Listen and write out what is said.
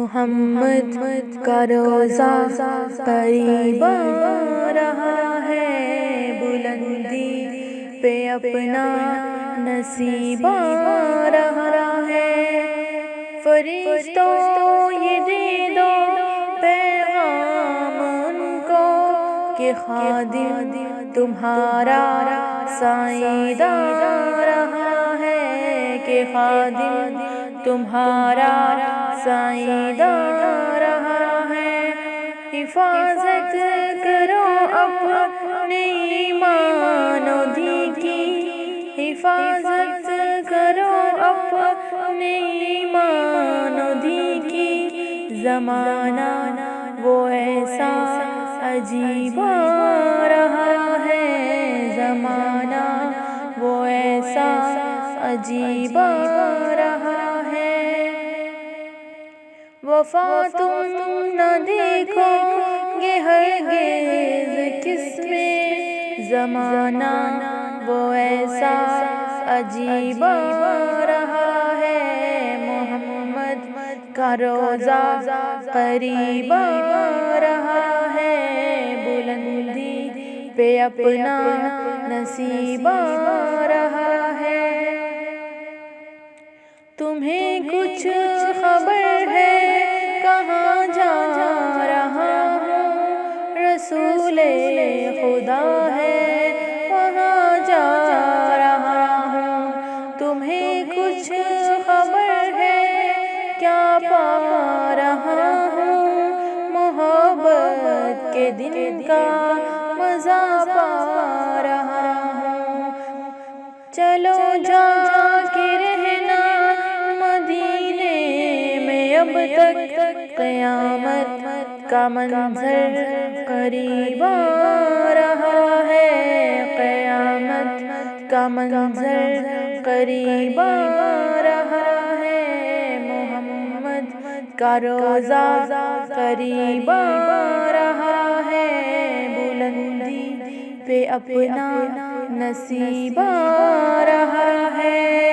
محمد کا روزہ قریب آ رہا ہے، بلندی پہ اپنا نصیب آ رہا ہے۔ فرشتوں یہ دے دو پیغام ان کو کہ خادم تمہارا سائید آ رہا ہے، کہ خادم تمہارا سائید آ رہا ہے۔ حفاظت کرو اپنے ایمان و دین کی، حفاظت کرو اپنے ایمان و دین کی۔ زمانہ وہ ایسا عجیب آ رہا ہے، زمانہ وہ ایسا عجیب آ رہا ہے۔ وفا تم نہ دیکھو گے ہرگز کس میں، زمانہ وہ ایسا عجیب آ رہا ہے۔ محمد کا روزہ قریب آ رہا ہے، بلندی پہ اپنا نصیب آ رہا ہے۔ تمہیں کچھ خبر ہے کہاں جا رہا ہوں، رسول خدا ہے وہاں جا رہا ہوں۔ تمہیں کچھ خبر ہے کیا پا رہا ہوں، محبت کے دن کا مزہ پا رہا ہوں۔ چلو جا کے رہنا مدینے میں اب تک، قیامت کا منظر قریب آ رہا ہے، قیامت کا منظر قریب آ رہا ہے۔ محمد کا روزہ قریب آ رہا ہے، بلندی پہ اپنا نصیب آ رہا ہے۔